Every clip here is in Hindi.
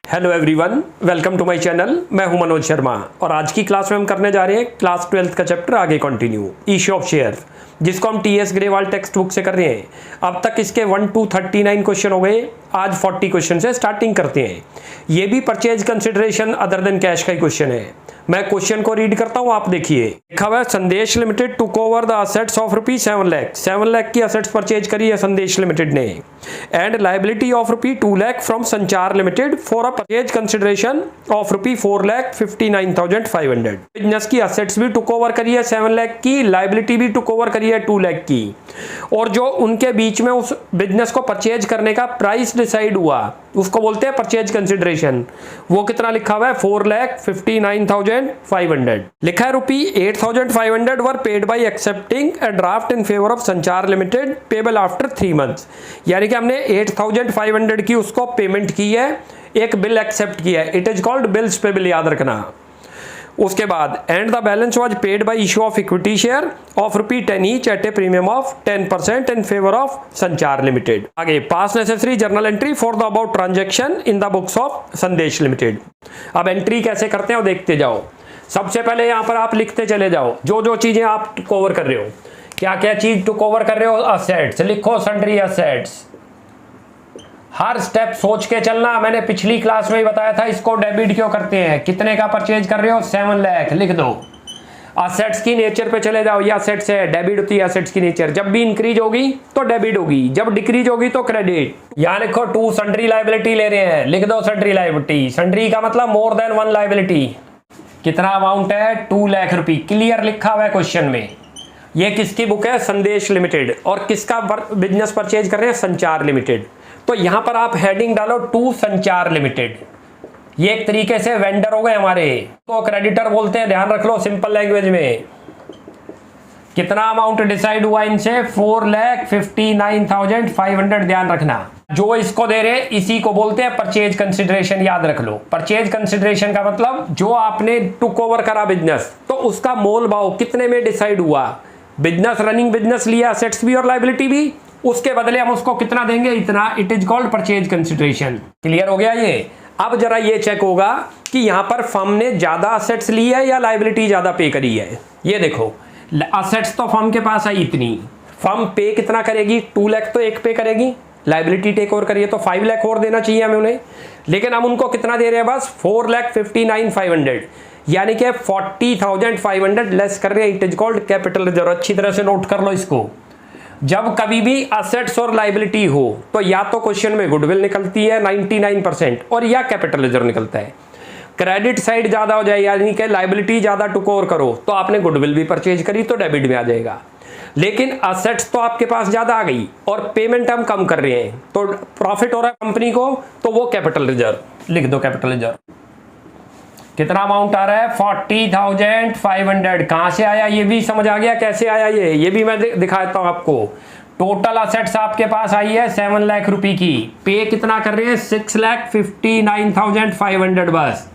Hello everyone, welcome to my channel. मैं हूं मनोज शर्मा और आज की क्लास में हम करने जा रहे हैं क्लास 12th का चैप्टर आगे कंटिन्यू, इश्यू ऑफ शेयर, जिसको हम टीएस ग्रेवाल टेक्स्ट बुक से कर रहे हैं। अब तक इसके 1 to 39 क्वेश्चन हो गए। आज 40 क्वेश्चन से स्टार्टिंग करते हैं। ये भी purchase consideration other than cash का ही क्वेश्चन है। मैं क्वेश्चन को रीड करता हूं, आप देखिए। लिखा हुआ है, Sandesh limited took over the assets of rupee 7 lakh. 7 lakh की असेट्स परचेज करी है संदेश लिमिटेड ने, and liability of rupee 2 lakh from Sanchar limited for a purchase consideration of rupee 4,59,500। Business की असेट्स भी टुक ओवर करी है 7 लाख की, लाइबिलिटी भी टुक ओवर करी है 2 लाख की, और जो उनके बीच में उस बिजनेस को परचेज करने का प्राइस डिसाइड हुआ उसको बोलते हैं परचेज कंसिडरेशन। वो कितना लिखा हुआ है? 4,59,500। लिखा है रुपी 8,500 वर paid by accepting a draft in favour of संचार लिमिटेड पेबल आफ्टर 3 मंथ्स। यानी कि हमने 8,500 की उसको पेमेंट की है, एक बिल एक्सेप्ट किया है। It is called bills payable, याद रखना। उसके बाद and the balance was paid by issue of equity share of rupee 10 each eight a premium of 10% in favour of संचार लिमिटेड। आगे पास necessary journal entry for the about transaction in the books of Sandesh limited. अब एंट्री कैसे करते हैं वो देखते जाओ। सबसे पहले यहाँ पर आप लिखते चले जाओ जो जो चीजें आप कवर कर रहे हो, क्या क्या चीज टू कवर कर रहे हो। असेट्स लिखो, सन्ड्री असेट्स। हर स्टेप सोच के चलना। मैंने पिछली क्लास में ही बताया था इसको डेबिट क्यों करते हैं। कितने का परचेज कर रहे हो? 7 लाख लिख दो। असेट्स की नेचर पे चले जाओ। ये असेट्स है, डेबिट होती है असेट्स की नेचर। जब भी इंक्रीज होगी तो डेबिट होगी, जब डिक्रीज होगी तो क्रेडिट। यहाँ लिखो 2 सन्ड्री लाइबिलिटी ले रहे हैं, लिख दो सन्ड्री लाइबिलिटी। सन्ड्री का मतलब मोर देन 1 लाइबिलिटी। कितना अमाउंट है? 2 लाख रुपए। क्लियर लिखा हुआ है क्वेश्चन में। ये किसकी बुक है? संदेश लिमिटेड। और किसका बिजनेस परचेज कर रहे हैं? संचार लिमिटेड। तो यहां पर आप हेडिंग डालो टू संचार लिमिटेड। ये एक तरीके से वेंडर हो गए हमारे, तो क्रेडिटर बोलते हैं, ध्यान रख लो सिंपल लैंग्वेज में। कितना अमाउंट डिसाइड हुआ इनसे? 4,59,500। ध्यान रखना, जो इसको दे रहे इसी को बोलते हैं परचेज कंसिडरेशन। याद रख लो, परचेज कंसिडरेशन का मतलब जो आपने टुक ओवर करा बिजनेस, तो उसका मोल भाव कितने में डिसाइड हुआ। बिजनेस रनिंग बिजनेस लिया, असेट्स भी और लाइबिलिटी भी, उसके बदले हम उसको कितना देंगे? इतना। It is called purchase consideration. Clear हो गया ये। अब जरा ये चेक होगा कि यहां पर फर्म ने ज्यादा असेट्स ली है या लाइबिलिटी ज्यादा पे करी है। ये देखो, असेट्स तो फर्म के पास आई इतनी, फर्म पे कितना करेगी? 2 लाख तो एक पे करेगी, लाइबिलिटी टेक ओवर करिए तो 5 लाख और देना चाहिए हमें उन्हें। लेकिन हम उनको कितना दे रहे हैं? बस 4,59,500, यानी कि 40,500 लेस कर रहे हैं। It is called capital reserve. अच्छी तरह से नोट कर लो इसको। जब कभी भी असेट्स और लाइबिलिटी हो तो या तो क्वेश्चन में गुडविल निकलती है 99% और या कैपिटल रिजर्व निकलता है। क्रेडिट साइड ज्यादा हो जाए, यानी कि लाइबिलिटी ज्यादा टुक ओवर करो तो आपने गुडविल भी परचेज करी तो डेबिट में आ जाएगा। लेकिन असेट्स तो आपके पास ज्यादा आ गई और पेमेंट हम कम कर रहे हैं तो प्रॉफिट हो रहा है कंपनी को, तो वो कैपिटल रिजर्व लिख दो। कैपिटल रिजर्व कितना अमाउंट आ रहा है? 40,500। कहां से आया ये भी समझ आ गया, कैसे आया ये भी मैं दिखाता हूं आपको। टोटल असेट्स आपके पास आई है 7 लाख रुपए की, पे कितना कर रहे हैं? 6,59,500। बस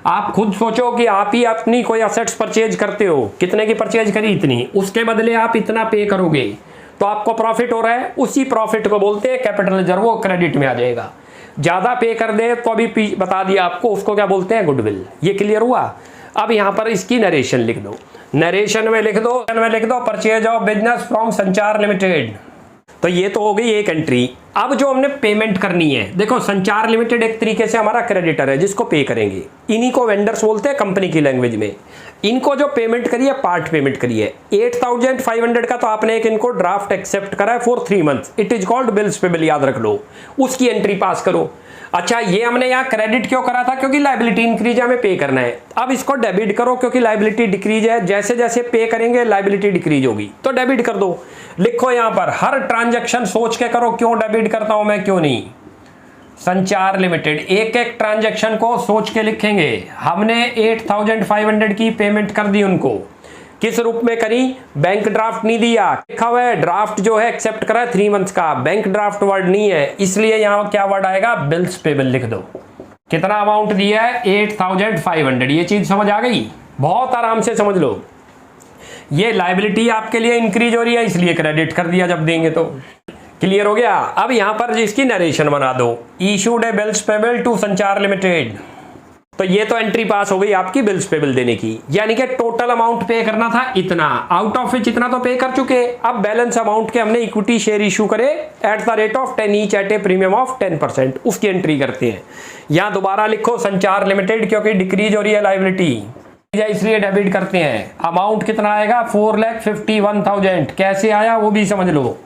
आप खुद सोचो कि आप ही अपनी कोई असेट्स परचेज करते हो, कितने की परचेज करी? इतनी, उसके बदले आप इतना पे करोगे तो आपको प्रॉफिट हो रहा है। उसी प्रॉफिट को बोलते हैं कैपिटल रिजर्व, वो क्रेडिट में आ जाएगा। ज्यादा पे कर दे तो अभी बता दिया आपको, उसको क्या बोलते हैं? गुडविल। ये क्लियर हुआ। अब यहां पर इसकी नरेशन लिख दो। नरेशन में लिख दो purchase of business from Sanchar limited. तो ये तो हो गई एक एंट्री। अब जो हमने पेमेंट करनी है, देखो संचार लिमिटेड एक तरीके से हमारा क्रेडिटर है जिसको पे करेंगे। इन्हीं को वेंडर्स बोलते हैं कंपनी की लैंग्वेज में। इनको जो पेमेंट करी है, पार्ट पेमेंट करी है 8,500 का, तो आपने एक इनको ड्राफ्ट एक्सेप्ट करा है for 3 months. It is called bills payable, याद रख लो। उसकी एंट्री पास करो। अच्छा, ये हमने यहाँ क्रेडिट क्यों करा था? क्योंकि लाइबिलिटी इंक्रीज है, हमें पे करना है। अब इसको डेबिट करो क्योंकि लाइबिलिटी डिक्रीज है। जैसे जैसे पे करेंगे लाइबिलिटी डिक्रीज होगी, तो डेबिट कर दो। लिखो यहाँ पर हर ट्रांजैक्शन सोच के करो, क्यों डेबिट करता हूं मैं, क्यों नहीं। संचार लिमिटेड एक एक ट्रांजैक्शन को सोच के लिखेंगे। हमने 8,500 की पेमेंट कर दी उनको, किस रूप में करी? बैंक ड्राफ्ट नहीं दिया, लिखा हुआ है ड्राफ्ट जो है एक्सेप्ट करा है 3 मंथ्स का, बैंक ड्राफ्ट वर्ड नहीं है, इसलिए यहां क्या वर्ड आएगा? बिल्स पेबल लिख दो। कितना अमाउंट दिया है? 8,500। ये चीज समझ आ गई? बहुत आराम से समझ लो। ये लाइबिलिटी आपके लिए इंक्रीज हो रही है इसलिए क्रेडिट कर दिया जब देंगे तो। क्लियर हो गया। अब यहां पर जिसकी नरेशन बना दो, issued a bills payable to Sanchar limited. तो ये तो एंट्री पास हो गई आपकी बिल्स पेबल देने की, यानी कि टोटल अमाउंट पे करना था इतना, आउट ऑफ विच इतना तो पे कर चुके। अब बैलेंस अमाउंट के हमने इक्विटी शेयर इशू करे at the rate of 10 each eight a premium of 10%, उसकी एंट्री करते हैं। यहां दोबारा लिखो संचार लिमिटेड, क्योंकि डिक्रीज हो रही है लायबिलिटी, इसलिए डेबिट करते हैं। अमाउंट कितना आएगा 4,51,000। कैसे आया वो भी समझ लो।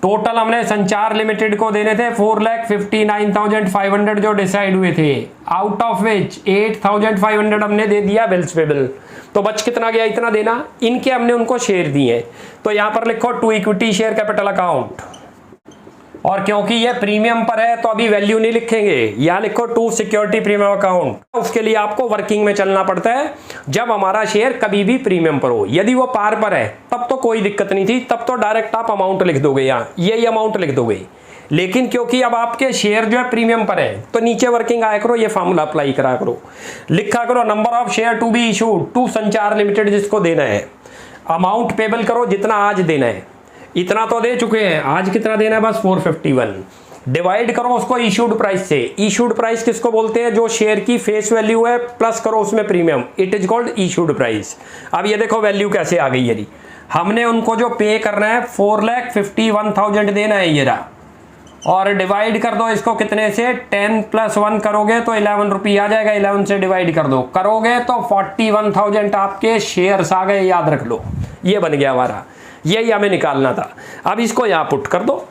टोटल हमने संचार लिमिटेड को देने थे 4,59,500 जो डिसाइड हुए थे, आउट ऑफ विच 8,500 हमने दे दिया बिल्स पेबल। तो बच कितना गया, इतना देना। इनके हमने उनको शेयर दिए, तो यहां पर लिखो to equity share capital account, और क्योंकि ये प्रीमियम पर है तो अभी वैल्यू नहीं लिखेंगे, यहां लिखो टू सिक्योरिटी प्रीमियम अकाउंट। उसके लिए आपको वर्किंग में चलना पड़ता है जब हमारा शेयर कभी भी प्रीमियम पर हो। यदि वो पार पर है तब तो कोई दिक्कत नहीं थी, तब तो डायरेक्ट आप अमाउंट लिख दोगे, यहाँ यही अमाउंट लिख दोगे। लेकिन क्योंकि अब आपके शेयर जो है प्रीमियम पर है तो नीचे वर्किंग आया करो, ये फॉर्मूला अप्लाई करा करो, लिखा करो number of share to be issued to Sanchar limited जिसको देना है, अमाउंट पेबल करो जितना आज देना है, इतना तो दे चुके हैं, आज कितना देना है बस 451, डिवाइड करो उसको इशूड प्राइस से। इशूड प्राइस किसको बोलते हैं, जो शेयर की फेस वैल्यू है प्लस करो उसमें premium, it is called issued price. अब ये देखो वैल्यू कैसे आ गई, यदि हमने उनको जो पे करना है 4,51,000 देना है ये रहा, और डिवाइड कर दो इसको कितने से, 10 + 1 करोगे तो 11 रुपये आ जाएगा, 11 से डिवाइड कर दो, करोगे तो 41,000 आपके शेयर्स आ गए, याद रख लो। ये बन गया हमारा, यही हमें निकालना था। अब इसको यहाँ पुट कर दो,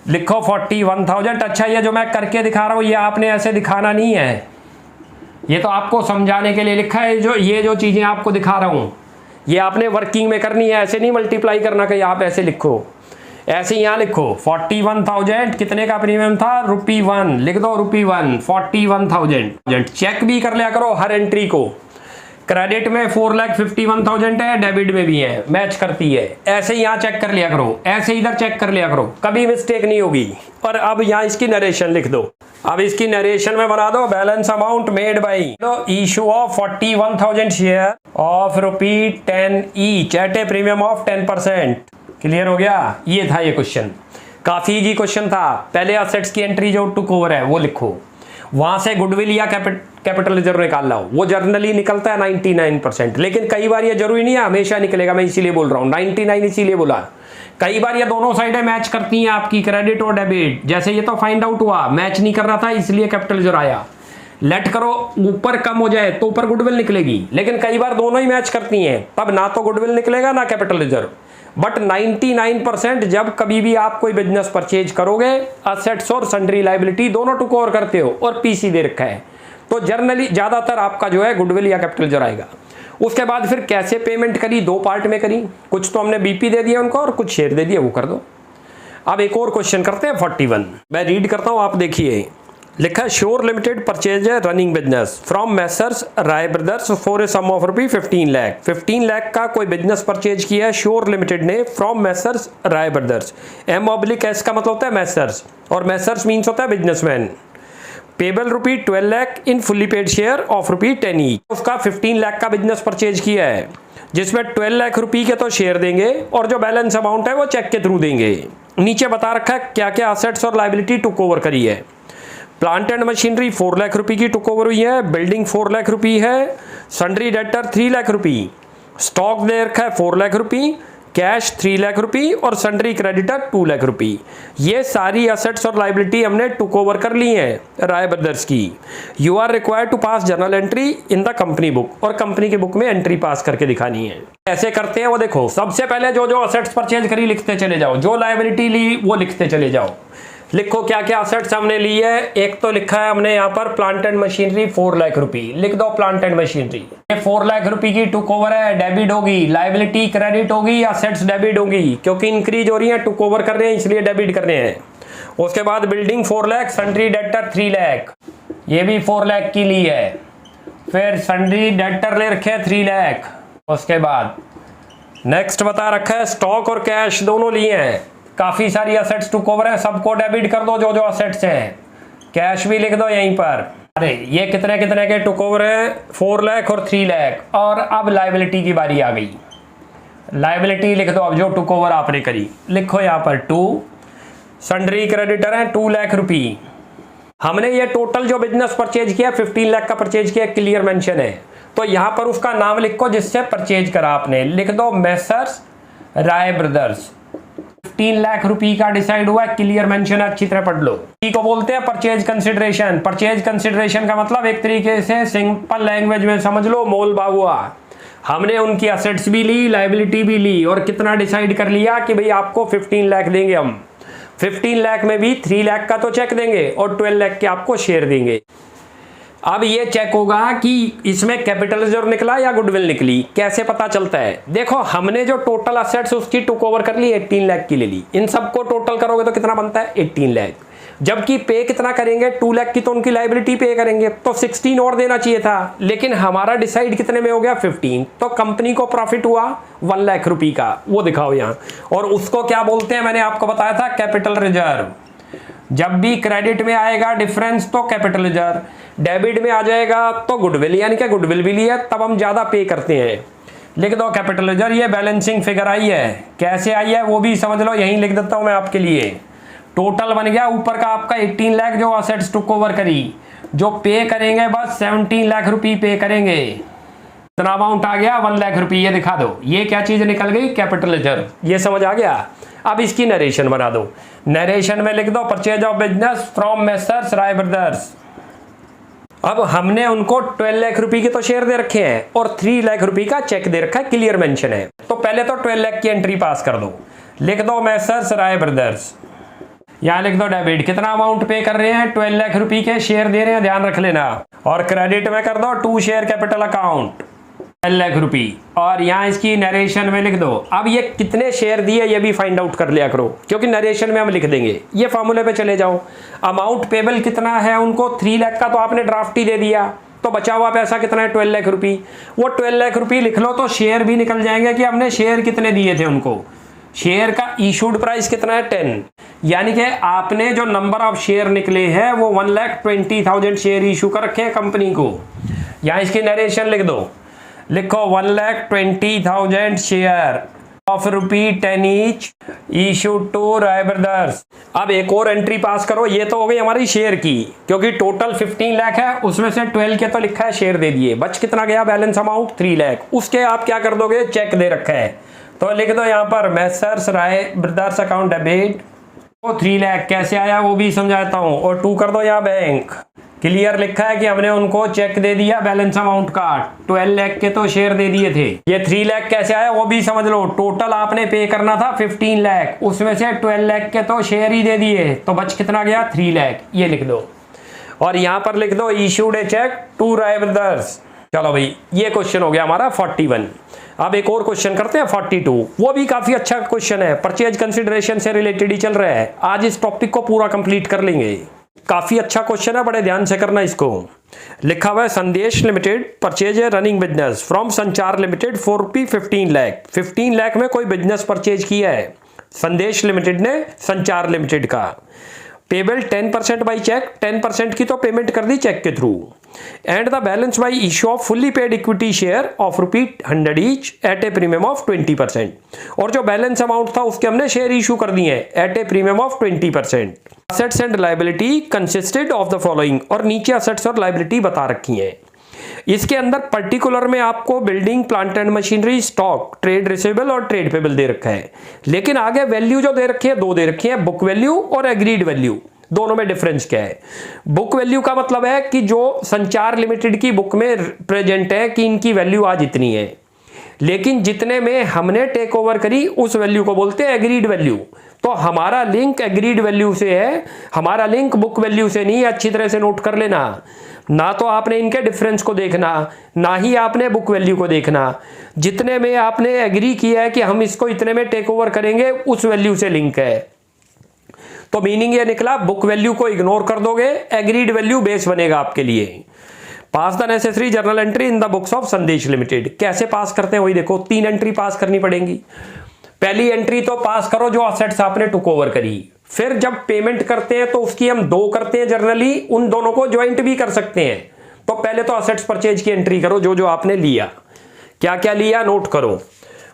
लिखो 41,000। अच्छा ये जो मैं करके दिखा रहा हूँ ये आपने ऐसे दिखाना नहीं है, ये तो आपको समझाने के लिए लिखा है। जो ये जो चीज़ें आपको दिखा रहा हूँ ये आपने वर्किंग में करनी है, ऐसे नहीं मल्टीप्लाई करना कि आप ऐसे लिखो, ऐसे यहाँ लिखो 41,000 कितने का प्रीमियम था, ₹1 लिख दो, ₹1 41,000। चेक भी कर लिया करो हर एंट्री को, क्रेडिट में 4,51,000 है, डेबिट में भी है, मैच करती है। ऐसे यहाँ चेक कर लिया करो, ऐसे इधर चेक कर लिया करो, कभी मिस्टेक नहीं होगी। और अब यहाँ इसकी नरेशन लिख दो। अब इसकी नरेशन में बना दो balance amount made by issue of 41,000 share of ₹10 each eight a premium of 10%। Clear हो गया, ये था ये क्वेश्चन, काफी इजी क्वेश्चन था। पहले असेट्स की एंट्री जो टुक ओवर है वो लिखो, वहां से गुडविल या कैपिटल रिजर्व निकाल लाओ, वो जर्नली निकलता है 99%, लेकिन कई बार ये जरूरी नहीं है हमेशा निकलेगा, मैं इसीलिए बोल रहा हूँ 99 इसीलिए बोला। कई बार ये दोनों साइडें मैच करती हैं आपकी, क्रेडिट और डेबिट, जैसे ये तो फाइंड आउट हुआ मैच नहीं कर रहा था इसलिए कैपिटल रिजर्व आया। लेट करो ऊपर कम हो जाए तो ऊपर गुडविल निकलेगी, लेकिन कई बार दोनों ही मैच करती हैं, तब ना तो गुडविल निकलेगा ना कैपिटल रिजर्व। बट 99% जब कभी भी आप कोई बिजनेस परचेज करोगे, असेट्स और सन्ड्री लायबिलिटी दोनों टू कवर करते हो और पीसी दे रखा है, तो जर्नली ज्यादातर आपका जो है गुडविल या कैपिटल रिजर्व आएगा। उसके बाद फिर कैसे पेमेंट करी, दो पार्ट में करी, कुछ तो हमने बीपी दे दिया उनको और कुछ शेयर दे दिया, वो कर दो। अब एक और क्वेश्चन करते हैं 41, मैं रीड करता हूं, आप देखिए। लिखा है श्योर लिमिटेड परचेज है running business from messrs Rai brothers for a sum of ₹15 lakh. 15 lakh का कोई बिजनेस परचेज किया है श्योर लिमिटेड ने from messrs Rai brothers. M/S का मतलब होता है मैसर्स, और मैसर्स मीन्स होता है businessman. Payable ₹12 lakh in fully paid share of ₹10 each. उसका 15 लाख का बिजनेस परचेज किया है, जिसमें 12 लाख रुपये के तो शेयर देंगे और जो बैलेंस अमाउंट है वो चेक के थ्रू देंगे। नीचे बता रखा है क्या क्या असेट्स और लायबिलिटी टुक ओवर करी है। प्लांट एंड मशीनरी 4 लाख रुपए की टुक ओवर हुई है, बिल्डिंग 4 लाख रुपए है, सन्ड्री डेटर 3 लाख रुपए, स्टॉक दे रखा है 4 लाख रुपए, कैश 3 लाख रुपए और सन्ड्री क्रेडिटर 2 लाख रुपए। ये सारी असेट्स और लायबिलिटी हमने टुक ओवर कर ली है राय ब्रदर्स की। You are required to pass journal entry in the company book, और कंपनी की बुक में एंट्री पास करके दिखानी है। ऐसे करते हैं वो देखो, सबसे पहले जो जो असेट्स परचेज करी लिखते चले जाओ, जो लायबिलिटी ली वो लिखते चले जाओ। लिखो क्या क्या असेट्स हमने ली है। एक तो लिखा है हमने यहाँ पर प्लांट एंड मशीनरी 4 लाख रुपए, लिख दो प्लांट एंड मशीनरी। 4 लाख रुपए की टुक ओवर है, डेबिट होगी, लायबिलिटी क्रेडिट होगी, असेट्स डेबिट होगी, क्योंकि इंक्रीज हो रही है, टुक ओवर कर रहे हैं इसलिए डेबिट कर रहे हैं। उसके बाद building 4 lakh, sundry debtor 3 lakh, ये भी 4 लाख की ली है। फिर सन्ड्री डेटर ले रखे 3 लाख। उसके बाद नेक्स्ट बता रखा है स्टॉक और कैश दोनों लिए हैं, काफी सारी असेट्स टुक ओवर है, सबको डेबिट कर दो जो जो असेट्स हैं, कैश भी लिख दो यहीं पर। अरे ये कितने कितने के टुक ओवर है, 4 लाख और 3 लाख। और अब लायबिलिटी की बारी आ गई, लायबिलिटी लिख दो अब जो टुक ओवर आपने करी, लिखो यहाँ पर 2, सन्ड्री क्रेडिटर है 2 लाख रुपी। हमने ये टोटल जो बिजनेस परचेज किया 15 लाख का परचेज किया, क्लियर मेंशन है। तो यहां पर उसका नाम लिखो जिससे परचेज करा आपने, लिख दो मेसर्स राय ब्रदर्स। 15 लाख रुपए का डिसाइड हुआ, क्लियर मेंशन है, अच्छी तरह पढ़ लो। को बोलते हैं परचेज कंसिडरेशन। परचेज कंसिडरेशन का मतलब एक तरीके से सिंपल लैंग्वेज में समझ लो मोल भाव हुआ। हमने उनकी असेट्स भी ली, लायबिलिटी भी ली और कितना डिसाइड कर लिया कि भाई आपको 15 लाख देंगे हम। 15 लाख में भी 3 लाख का तो चेक देंगे और 12 लाख के आपको शेयर देंगे। अब ये चेक होगा कि इसमें कैपिटल रिजर्व निकला या गुडविल निकली, कैसे पता चलता है? देखो हमने जो टोटल असेट्स उसकी टुक ओवर कर ली, 18 लाख की ले ली। इन सबको टोटल करोगे तो कितना बनता है? 18 लाख। जबकि पे कितना करेंगे? 2 लाख की तो उनकी लायबिलिटी पे करेंगे, तो 16 और देना चाहिए था, लेकिन हमारा डिसाइड कितने में हो गया? 15। तो कंपनी को प्रॉफिट हुआ 1 लाख रुपए का, वो दिखाओ यहाँ। और उसको क्या बोलते हैं? मैंने आपको बताया था कैपिटल रिजर्व। जब भी क्रेडिट में आएगा डिफरेंस तो कैपिटल रिजर्व, डेबिट में आ जाएगा तो गुडविल, यानी कि गुडविल भी लिया तब हम ज्यादा पे करते हैं। लिख दो कैपिटल रिजर्व। ये बैलेंसिंग फिगर आई है, कैसे आई है वो भी समझ लो, यहीं लिख देता हूं मैं आपके लिए। टोटल बन गया ऊपर का आपका 18 लाख जो असेट्स टुक ओवर करी, जो पे करेंगे बस 17 लाख रुपए पे करेंगे। इतना अमाउंट आ गया 1 लाख रुपए, ये दिखा दो। ये क्या चीज निकल गई? Capital reserve. ये समझ आ गया? अब इसकी नरेशन बना दो। नरेशन में लिख दो purchase of business from messrs Rai brothers. अब हमने उनको 12 लाख रुपए के तो शेयर दे रखे हैं और 3 लाख रुपए का चेक दे रखा है, क्लियर मेंशन है। तो पहले तो 12 लाख की एंट्री पास कर दो। लिख दो मेसर्स राय ब्रदर्स। यहां लिख दो डेबिट, कितना अमाउंट पे कर रहे हैं? 12 लाख रुपए के शेयर दे रहे हैं, ध्यान रख लेना। और क्रेडिट में कर दो 2 शेयर कैपिटल अकाउंट 12 लाख रुपए। और यहाँ इसकी नरेशन में लिख दो। अब ये कितने शेयर दिए ये भी फाइंड आउट कर लिया करो, क्योंकि नरेशन में हम लिख देंगे। ये फॉर्मूले पे चले जाओ। अमाउंट पेबल कितना है उनको? 3 लाख का तो आपने ड्राफ्ट ही दे दिया, तो बचा हुआ पैसा कितना है? 12 लाख रुपए। वो 12 लाख रुपए लिख लो तो शेयर भी निकल जाएंगे कि हमने शेयर कितने दिए थे उनको। शेयर का इशूड प्राइस कितना है? 10, यानी कि आपने जो नंबर ऑफ शेयर निकले हैं वो 1,20,000 शेयर इशू कर रखे हैं कंपनी को। यहाँ इसकी नरेशन लिख दो, लिखो 1,20,000 share of ₹10 each issued to Rai brothers. अब एक और एंट्री पास करो। ये तो हो गई हमारी शेयर की, क्योंकि टोटल 15 लाख है, उसमें से 12 के तो लिखा है शेयर दे दिए, बच कितना गया? Balance amount 3 lakh. उसके आप क्या कर दोगे? चेक दे रखा है, तो लिख दो यहाँ पर messrs Rai brothers account debit. तो 3 लाख कैसे आया वो भी समझाता हूँ। और 2 कर दो यहाँ बैंक। क्लियर लिखा है कि हमने उनको चेक दे दिया बैलेंस अमाउंट का, 12 लाख के तो शेयर दे दिए थे। ये 3 लाख कैसे आया वो भी समझ लो। टोटल आपने पे करना था 15 लाख, उसमें से 12 लाख के तो शेयर ही दे दिए, तो बच कितना गया? 3 लाख। ये लिख दो और यहाँ पर लिख दो issued a cheque to Rai brothers. चलो भाई, ये क्वेश्चन हो गया हमारा 41। अब एक और क्वेश्चन करते हैं 42। वो भी काफी अच्छा क्वेश्चन है, परचेज कंसिडरेशन से रिलेटेड ही चल रहा है। आज इस टॉपिक को पूरा कंप्लीट कर लेंगे। काफी अच्छा क्वेश्चन है, बड़े ध्यान से करना इसको। लिखा हुआ है Sandesh limited purchase a running business from Sanchar limited for ₹15 lakh. 15 lakh में कोई बिजनेस परचेज किया है संदेश लिमिटेड ने संचार लिमिटेड का। पेबल 10% बाई चेक, 10% की तो पेमेंट कर दी चेक के through. And the balance by issue off fully paid equity share of ₹100 each eight a premium of 20%। और जो बैलेंस अमाउंट था उसके हमने शेयर इशू कर दिए at a premium of 20%। Assets and liability consisted of the following, और नीचे असेट्स और लायबिलिटी बता रखी है। इसके अंदर पर्टिकुलर में आपको building plant and machinery, stock, trade receivable और ट्रेड पेबल दे रखा है। लेकिन आगे वैल्यू जो दे रखी है 2 दे रखी है, बुक वैल्यू और एग्रीड वैल्यू। दोनों में डिफरेंस क्या है? बुक वैल्यू का मतलब है कि जो संचार लिमिटेड की बुक में प्रेजेंट है कि इनकी वैल्यू आज इतनी है, लेकिन जितने में हमने टेक ओवर करी उस वैल्यू को बोलते हैं एग्रीड वैल्यू। तो हमारा लिंक एग्रीड वैल्यू से है, हमारा लिंक बुक वैल्यू से नहीं। अच्छी तरह से नोट कर लेना। ना तो आपने इनके डिफरेंस को देखना, ना ही आपने बुक वैल्यू को देखना। जितने में आपने एग्री किया है कि हम इसको इतने में टेक ओवर करेंगे उस वैल्यू से लिंक है। तो मीनिंग ये निकला, बुक वैल्यू को इग्नोर कर दोगे, एग्रीड वैल्यू बेस बनेगा आपके लिए। Pass the necessary journal entry in the books of Sandesh limited. कैसे पास करते हैं वही देखो, 3 एंट्री पास करनी पड़ेंगी। पहली एंट्री तो पास करो जो असेट्स आपने टुक ओवर करी। फिर जब पेमेंट करते हैं तो उसकी हम 2 करते हैं जनरली, उन दोनों को ज्वाइंट भी कर सकते हैं। तो पहले तो असेट्स परचेज की एंट्री करो जो जो आपने लिया। क्या क्या लिया नोट करो।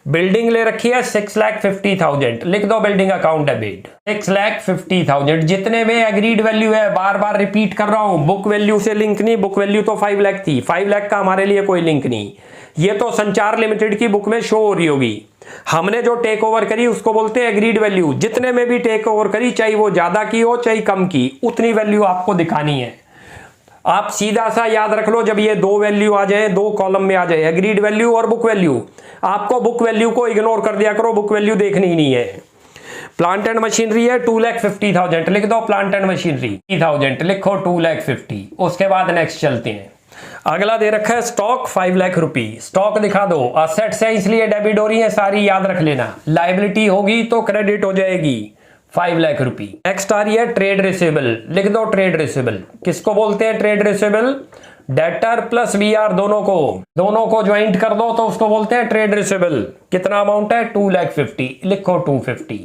बिल्डिंग ले रखी है 6,50,000, लिख दो बिल्डिंग अकाउंट डेबिट 6,50,000। जितने में एग्रीड वैल्यू है, बार बार रिपीट कर रहा हूं, बुक वैल्यू से लिंक नहीं, बुक वैल्यू तो 5 लाख थी, 5 लाख का हमारे लिए कोई लिंक नहीं। ये तो संचार लिमिटेड की बुक में शो हो रही होगी। हमने जो टेक ओवर करी उसको बोलते हैं एग्रीड वैल्यू। जितने में भी टेक ओवर करी, चाहे वो ज्यादा की हो चाहे कम की, उतनी वैल्यू आपको दिखानी है। आप सीधा सा याद रख लो, जब ये दो वैल्यू आ जाए, दो कॉलम में आ जाए, एग्रीड वैल्यू और बुक वैल्यू, आपको बुक वैल्यू को इग्नोर कर दिया करो, बुक वैल्यू देखनी ही नहीं है। प्लांट एंड मशीनरी है 2,50,000, लिख दो प्लांट एंड मशीनरी 30,000, लिखो 2,50,000। उसके बाद नेक्स्ट चलते हैं। अगला दे रखा है स्टॉक 5 लाख रुपए। स्टॉक दिखा दो, असेट्स है इसलिए डेबिट हो रही है, सारी याद रख लेना। लायबिलिटी होगी तो क्रेडिट हो जाएगी 5 लाख रुपए। नेक्स्ट आ रही है ट्रेड रिसीवेबल, लिख दो ट्रेड रिसीवेबल। किसको बोलते हैं trade receivable? Debtor plus BR दोनों को ज्वाइंट कर दो तो उसको बोलते हैं ट्रेड रिसीवेबल। कितना अमाउंट है? 2,50,000, लिखो 250।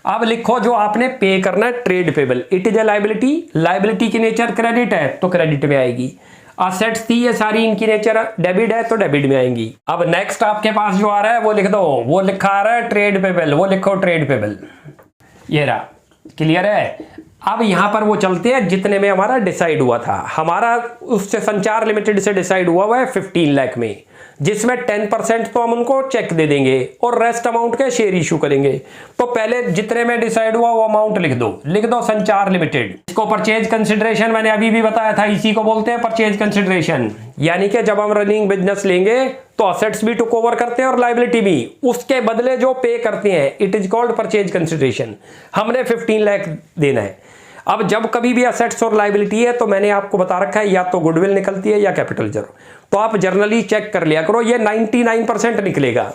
अब लिखो जो आपने पे करना है trade payable, it is a liability. Liability की नेचर क्रेडिट है तो क्रेडिट में आएगी। असेट्स थी ये सारी, इनकी नेचर डेबिट है तो डेबिट में आएंगी। अब नेक्स्ट आपके पास जो आ रहा है वो लिख दो, वो लिखा आ रहा है ट्रेड पेबल, वो लिखो ट्रेड पेबल। ये रहा, क्लियर है। अब यहां पर वो चलते हैं जितने में हमारा डिसाइड हुआ था। हमारा उससे संचार लिमिटेड से डिसाइड हुआ है 15 लाख में, जिसमें 10% तो हम उनको चेक दे देंगे और रेस्ट अमाउंट के शेयर इशू करेंगे। तो पहले जितने में डिसाइड हुआ वो अमाउंट लिख दो संचार लिमिटेड। इसको परचेज कंसिडरेशन मैंने अभी भी बताया था, इसी को बोलते हैं परचेज कंसिडरेशन। यानी कि जब हम रनिंग बिजनेस लेंगे तो असेट्स भी टुक ओवर करते हैं और लायबिलिटी भी, उसके बदले जो पे करते हैं it is called purchase consideration. हमने 15 लाख देना है। अब जब कभी भी असेट्स और लायबिलिटी है तो मैंने आपको बता रखा है या तो गुडविल निकलती है या कैपिटल रिजर्व। तो आप जर्नली चेक कर लिया करो, ये 99% निकलेगा।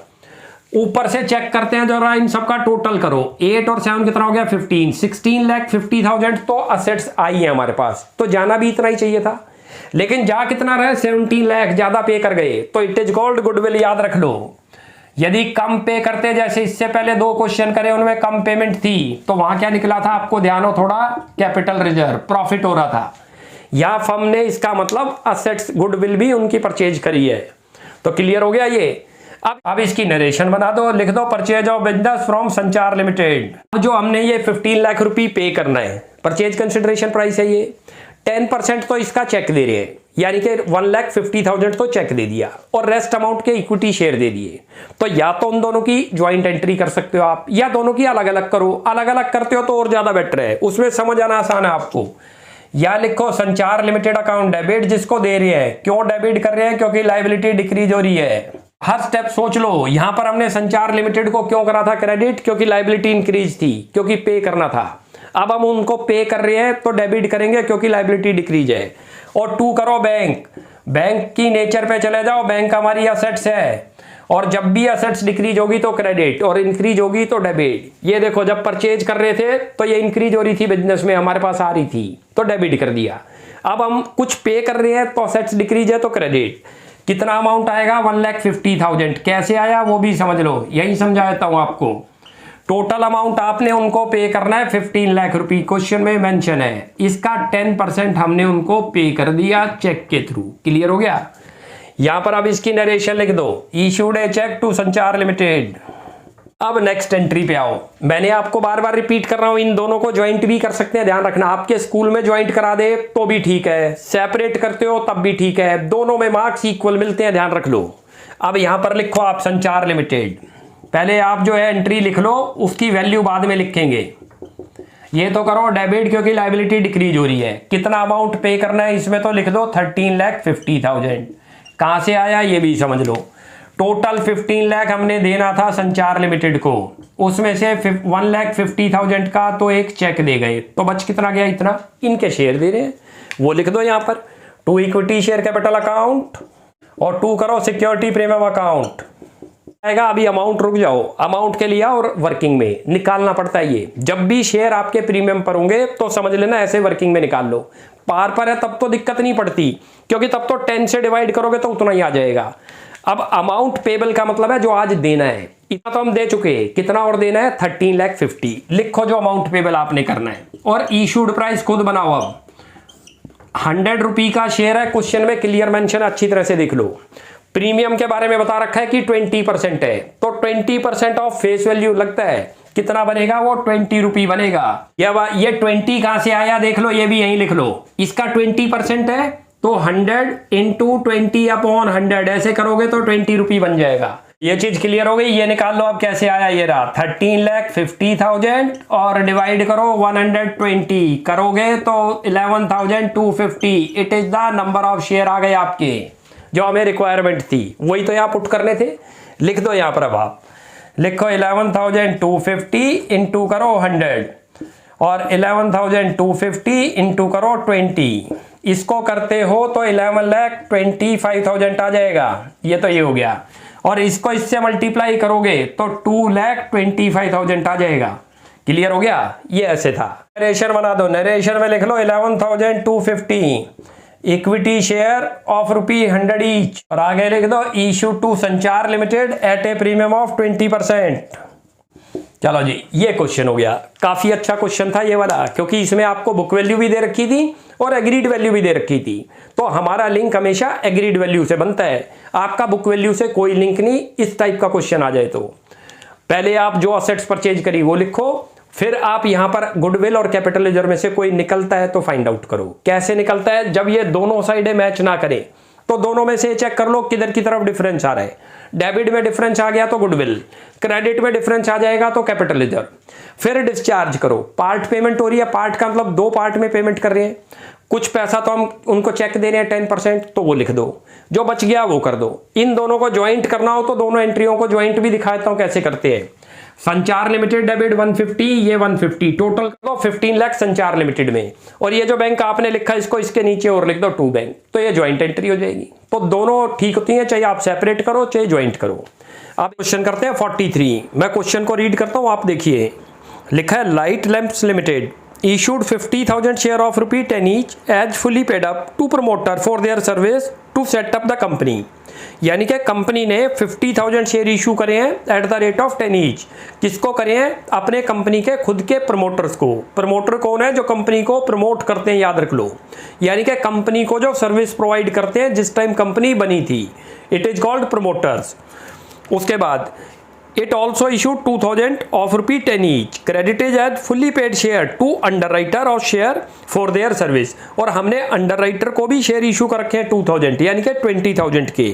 ऊपर से चेक करते हैं जरा, इन सबका टोटल करो। 8 और 7 कितना हो गया? 15। 16,50,000 तो असेट्स आई है हमारे पास, तो जाना भी इतना ही चाहिए था। लेकिन जा कितना रहे? 17 लाख ज्यादा पे कर गए, तो इट इज कॉल्ड गुडविल। याद रख लो, यदि कम पे करते, जैसे इससे पहले 2 क्वेश्चन करे उनमें कम पेमेंट थी, तो वहां क्या निकला था आपको ध्यान हो थोड़ा? कैपिटल रिजर्व, प्रॉफिट हो रहा था। या फर्म ने, इसका मतलब असेट्स गुडविल भी उनकी परचेज करी है। तो क्लियर हो गया ये। अब इसकी नरेशन बना दो, लिख दो purchase of business from Sanchar limited. अब जो हमने ये 15 लाख रुपए पे करना है, परचेज कंसिडरेशन प्राइस है ये, 10% तो इसका चेक दे रहे हैं, यानी कि 1,50,000 तो चेक दे दिया और रेस्ट अमाउंट के इक्विटी शेयर दे दिए। तो या तो उन दोनों की ज्वाइंट एंट्री कर सकते हो आप, या दोनों की अलग अलग करो। अलग अलग करते हो तो और ज्यादा बेटर है, उसमें समझ आना आसान है आपको। या लिखो संचार लिमिटेड अकाउंट डेबिट, जिसको दे रही है। क्यों डेबिट कर रहे हैं? क्योंकि लायबिलिटी डिक्रीज हो रही है। हर स्टेप सोच लो, यहां पर हमने संचार लिमिटेड को क्यों करा था क्रेडिट? क्योंकि लायबिलिटी इंक्रीज थी, क्योंकि पे करना था। अब हम उनको पे कर रहे हैं तो डेबिट करेंगे क्योंकि लायबिलिटी डिक्रीज है। और 2 करो बैंक, बैंक की नेचर पे चले जाओ, बैंक हमारी असेट्स है, और जब भी असेट्स डिक्रीज होगी तो क्रेडिट और इंक्रीज होगी तो डेबिट। ये देखो, जब परचेज कर रहे थे तो ये इंक्रीज हो रही थी बिजनेस में, हमारे पास आ रही थी तो डेबिट कर दिया। अब हम कुछ पे कर रहे हैं तो असेट्स डिक्रीज है तो क्रेडिट। कितना अमाउंट आएगा? 1,50,000। कैसे आया वो भी समझ लो, यही समझा देता हूं आपको। टोटल अमाउंट आपने उनको पे करना है 15 लाख रुपए, क्वेश्चन में मेंशन है। इसका 10% हमने उनको पे कर दिया चेक के थ्रू। क्लियर हो गया? यहां पर अब इसकी नरेशन लिख दो, issued a cheque to Sanchar limited. अब नेक्स्ट एंट्री पे आओ। मैंने आपको बार बार रिपीट कर रहा हूं, इन दोनों को ज्वाइंट भी कर सकते हैं, ध्यान रखना। आपके स्कूल में ज्वाइंट करा दे तो भी ठीक है, सेपरेट करते हो तब भी ठीक है, दोनों में मार्क्स इक्वल मिलते हैं, ध्यान रख लो। अब यहां पर लिखो आप संचार लिमिटेड। पहले आप जो है एंट्री लिख लो, उसकी वैल्यू बाद में लिखेंगे। ये तो करो डेबिट क्योंकि लायबिलिटी डिक्रीज हो रही है। कितना अमाउंट पे करना है इसमें तो लिख दो 13,50,000। कहां से आया ये भी समझ लो। टोटल 15 लाख हमने देना था संचार लिमिटेड को, उसमें से 1,50,000 का तो एक चेक दे गए, तो बच कितना गया? इतना इनके शेयर दे रहे हैं, वो लिख दो यहां पर। 2 इक्विटी शेयर कैपिटल अकाउंट और 2 करो सिक्योरिटी प्रीमियम अकाउंट आएगा। अभी अमाउंट रुक जाओ, अमाउंट के लिए और वर्किंग में निकालना पड़ता है ये। जब भी शेयर आपके प्रीमियम पर होंगे तो समझ लेना ऐसे वर्किंग में निकाल लो। पार पर है तब तो दिक्कत नहीं पड़ती, क्योंकि तब तो 10 से डिवाइड करोगे तो उतना ही आ जाएगा। अब अमाउंट पेबल का मतलब है जो आज देना है, इतना तो हम दे चुके। कितना और देना है? 13,50,000। लिखो जो अमाउंट पेबल आपने करना है, और इशूड प्राइस खुद बनाओ। अब 100 रुपये का शेयर है, क्वेश्चन में क्लियर मेंशन, अच्छी तरह से देख लो। प्रीमियम के बारे में बता रखा है कि 20% है, तो 20% ऑफ फेस वैल्यू लगता है, कितना बनेगा वो 20 रुपी बनेगा। ये 20 कहां से आया देख लो, ये भी यहीं लिख लो। इसका 20% है तो 100 इंटू 20/100 ऐसे करोगे तो 20 रुपी बन जाएगा। ये चीज क्लियर हो गई। ये निकाल लो अब कैसे आया, ये रहा 13,50,000 और डिवाइड करो 120 करोगे तो 11,250। It is the number of share आ गए आपके जो हमें रिक्वायरमेंट थी, वही तो यहाँ पुट करने थे। लिख दो यहाँ पर, अब आप लिखो 11,250 इंटू करो 100 और 11,250 इंटू करो 20। इसको करते हो तो 11,25,000 आ जाएगा। ये तो ये हो गया, और इसको इससे मल्टीप्लाई करोगे तो 2,25,000 आ जाएगा। क्लियर हो गया। ये ऐसे था। नरेशन बना दो, नरेशन में लिख लो 11,250 इक्विटी शेयर ऑफ ₹100 ईच, और आगे लिख दो issue to Sanchar limited at a premium of 20%। चलो जी, ये क्वेश्चन हो गया। काफी अच्छा क्वेश्चन था ये वाला, क्योंकि इसमें आपको बुक वैल्यू भी दे रखी थी और एग्रीड वैल्यू भी दे रखी थी। तो हमारा लिंक हमेशा एग्रीड वैल्यू से बनता है, आपका बुक वैल्यू से कोई लिंक नहीं। इस टाइप का क्वेश्चन आ जाए तो पहले आप जो असेट्स परचेज करी वो लिखो, फिर आप यहां पर गुडविल और कैपिटल लेजर में से कोई निकलता है तो फाइंड आउट करो। कैसे निकलता है, जब ये दोनों साइडें मैच ना करें तो दोनों में से चेक कर लो किधर की तरफ डिफरेंस आ रहा है। डेबिट में डिफरेंस आ गया तो गुडविल, क्रेडिट में डिफरेंस आ जाएगा तो कैपिटल लेजर। फिर डिस्चार्ज करो, पार्ट पेमेंट हो रही है, पार्ट का मतलब 2 पार्ट में पेमेंट कर रहे हैं। कुछ पैसा तो हम उनको चेक दे रहे हैं 10%, तो वो लिख दो, जो बच गया वो कर दो। इन दोनों को ज्वाइंट करना हो तो दोनों एंट्रियों को ज्वाइंट भी दिखा देता हूं कैसे करते हैं। संचार लिमिटेड डेबिट 150, ये 150, टोटल कर दो 15 लाख संचार लिमिटेड में, और ये जो बैंक आपने लिखा है इसको इसके नीचे और लिख दो 2 बैंक, तो ये ज्वाइंट एंट्री हो जाएगी। तो दोनों ठीक होती हैं, चाहे आप सेपरेट करो चाहे ज्वाइंट करो। आप क्वेश्चन करते हैं 43। मैं क्वेश्चन को रीड करता हूं, आप देखिए। लिखा है light lamps limited issued 50,000 share of ₹10 each as fully paid up to promoter for their service to set up the company। यानी कि कंपनी ने 50,000 शेयर इशू करे हैं at the rate of 10 each. किसको करे हैं, अपने कंपनी के खुद के प्रमोटर्स को। प्रमोटर कौन है, जो कंपनी को प्रमोट करते हैं, याद रख लो। यानी कि कंपनी को जो सर्विस प्रोवाइड करते हैं जिस टाइम कंपनी बनी थी, इट इज कॉल्ड प्रमोटर्स। उसके बाद it also issued 2,000 of ₹10 each credited as fully paid share to underwriter of share for their service। और हमने अंडरराइटर को भी शेयर इशू कर रखे हैं 2,000 यानी कि 20,000 के।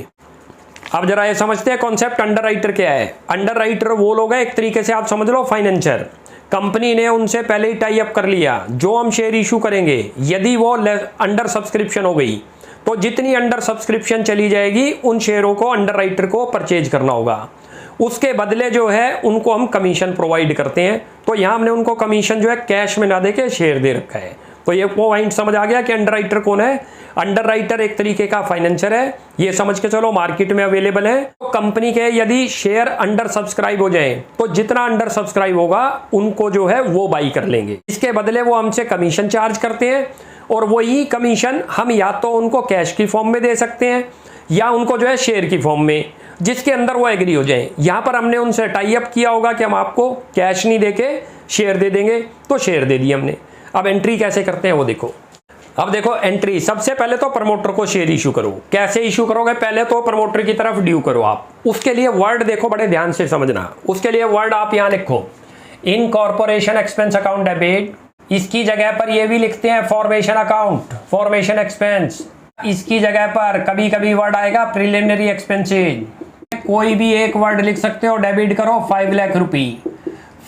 अब जरा ये समझते हैं कॉन्सेप्ट अंडरराइटर क्या है। अंडरराइटर वो लोग हैं, एक तरीके से आप समझ लो फाइनेंसर। कंपनी ने उनसे पहले ही टाई अप कर लिया, जो हम शेयर इशू करेंगे यदि वो अंडर सब्सक्रिप्शन हो गई तो जितनी अंडर सब्सक्रिप्शन चली जाएगी उन शेयरों को अंडरराइटर को परचेज करना होगा। उसके बदले जो है उनको हम कमीशन प्रोवाइड करते हैं। तो यहाँ हमने उनको कमीशन जो है कैश में ना देके शेयर दे रखा है। तो ये पॉइंट समझ आ गया कि अंडरराइटर कौन है। अंडरराइटर एक तरीके का फाइनेंसर है, ये समझ के चलो, मार्केट में अवेलेबल है। तो कंपनी के यदि शेयर अंडर सब्सक्राइब हो जाए तो जितना अंडर सब्सक्राइब होगा उनको जो है वो बाई कर लेंगे। इसके बदले वो हमसे कमीशन चार्ज करते हैं, और वही कमीशन हम या तो उनको कैश की फॉर्म में दे सकते हैं या उनको जो है शेयर की फॉर्म में, जिसके अंदर वो एग्री हो जाए। यहां पर हमने उनसे टाई अप किया होगा कि हम आपको कैश नहीं देके शेयर दे देंगे, तो शेयर दे दिए हमने। अब एंट्री कैसे करते हैं वो देखो। अब देखो एंट्री, सबसे पहले तो प्रमोटर को शेयर इशू करो। कैसे इशू करोगे, पहले तो प्रमोटर की तरफ ड्यू करो आप। उसके लिए वर्ड देखो, बड़े ध्यान से समझना। उसके लिए वर्ड आप यहां लिखो इनकॉर्पोरेशन एक्सपेंस अकाउंट डेबिट। इसकी जगह पर ये भी लिखते हैं फॉर्मेशन अकाउंट, फॉर्मेशन एक्सपेंस। इसकी जगह पर कभी कभी वर्ड आएगा प्रिलिमिनरी एक्सपेंसेज। कोई भी एक वर्ड लिख सकते हो। डेबिट करो 5 लाख रुपी।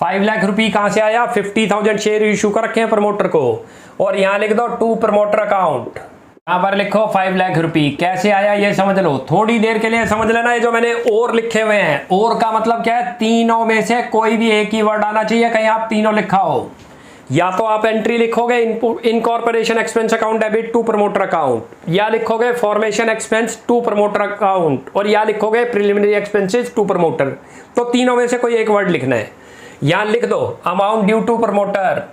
5 लाख रुपी कहां से आया, 50,000 शेयर इशू कर रखे हैं प्रमोटर को, और यहां लिख दो टू प्रमोटर अकाउंट। यहां पर लिखो 5 लाख रुपी। कैसे आया ये समझ लो, थोड़ी देर के लिए समझ लेना। ये जो मैंने और लिखे हुए हैं, और का मतलब क्या है, तीनों में से कोई भी एक ही वर्ड आना चाहिए, कहीं आप तीनों लिखा हो। या तो आप एंट्री लिखोगे incorporation expense account debit to promoter account, या लिखोगे formation expense to promoter account, और या लिखोगे प्रिलिमिनरी एक्सपेंसेस टू प्रमोटर। तो तीनों में से कोई एक वर्ड लिखना है। यहां लिख दो amount due to promoter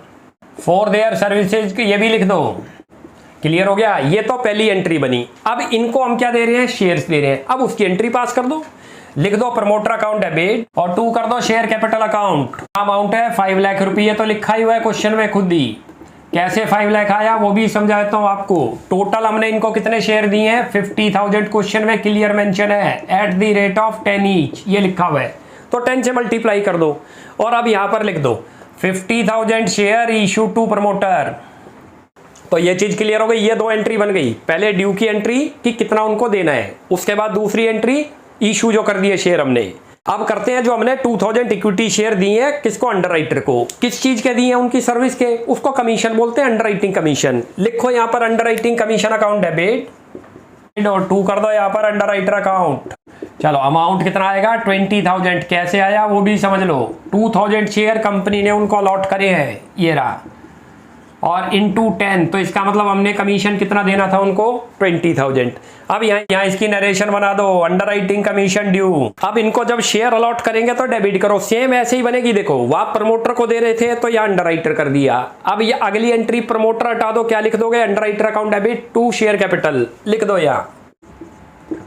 for their services, ये भी लिख दो। क्लियर हो गया। ये तो पहली एंट्री बनी। अब इनको हम क्या दे रहे हैं, शेयर्स दे रहे हैं। अब उसकी एंट्री पास कर दो। लिख दो प्रमोटर अकाउंट डेबिट और 2 कर दो शेयर कैपिटल अकाउंट। अमाउंट है 5 लाख रुपये, तो लिखा ही हुआ है क्वेश्चन में खुद ही। कैसे 5 लाख आया वो भी समझाता हूँ आपको। टोटल हमने इनको कितने शेयर दिए हैं 50,000, क्वेश्चन में क्लियर मेंशन है at the rate of 10 each, ये लिखा हुआ है, तो 10 से मल्टीप्लाई कर दो और अब यहां पर लिख दो 50,000 शेयर इशू टू प्रमोटर। तो ये चीज क्लियर हो गई, ये दो एंट्री बन गई, पहले ड्यू की एंट्री कि कितना उनको देना है, उसके बाद दूसरी एंट्री इशू जो कर दिए शेयर हमने। अब करते हैं जो हमने 2000 इक्विटी शेयर दिए हैं किसको, अंडरराइटर को, किस चीज के दिए हैं, उनकी सर्विस के, उसको कमीशन बोलते हैं, अंडरराइटिंग कमीशन। लिखो यहां पर अंडरराइटिंग कमीशन अकाउंट डेबिट और 2 कर दो यहां पर अंडरराइटर अकाउंट। चलो अमाउंट कितना आएगा 20,000, कैसे आया वो भी समझ लो। 2000 शेयर कंपनी ने उनको अलॉट करे हैं, ये रहा, और इनटू 10, तो इसका मतलब हमने कमीशन कितना देना था उनको 20,000। अब यहाँ इसकी नरेशन बना दो, अंडरराइटिंग कमीशन ड्यू। अब इनको जब शेयर अलॉट करेंगे तो डेबिट करो, सेम ऐसे ही बनेगी। देखो वहां प्रमोटर को दे रहे थे तो यहाँ अंडरराइटर कर दिया। अब ये अगली एंट्री प्रमोटर हटा दो, क्या लिख दोगे, underwriter account debit to share capital, लिख दो यहाँ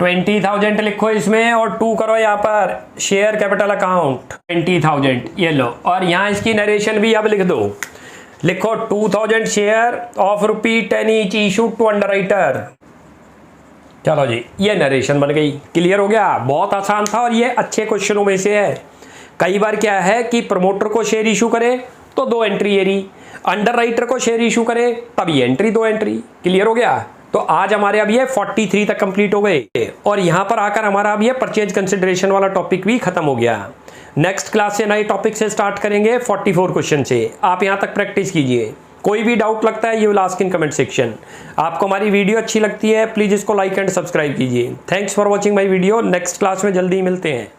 20,000 लिखो इसमें और 2 करो यहाँ पर शेयर कैपिटल अकाउंट 20,000, ये लो। और यहाँ इसकी नरेशन भी अब लिख दो, लिखो 2000 share of ₹10 each issue to underwriter. चलो जी, ये नरेशन बन गई, क्लियर हो गया। बहुत आसान था और ये अच्छे क्वेश्चनों में से है। कई बार क्या है कि प्रमोटर को शेयर इशू करे तो 2 एंट्री ये रही, अंडरराइटर को शेयर इशू करे तब ये एंट्री 2 एंट्री, क्लियर हो गया। तो आज हमारे अब ये 43 तक कंप्लीट हो गए और यहां पर आकर हमारा अब ये परचेज कंसिडरेशन वाला टॉपिक भी खत्म हो गया। नेक्स्ट क्लास से नए टॉपिक से स्टार्ट करेंगे 44 क्वेश्चन से। आप यहां तक प्रैक्टिस कीजिए, कोई भी डाउट लगता है you will ask in comment section. आपको हमारी वीडियो अच्छी लगती है प्लीज इसको लाइक एंड सब्सक्राइब कीजिए। Thanks for watching my video, next class में जल्दी मिलते हैं।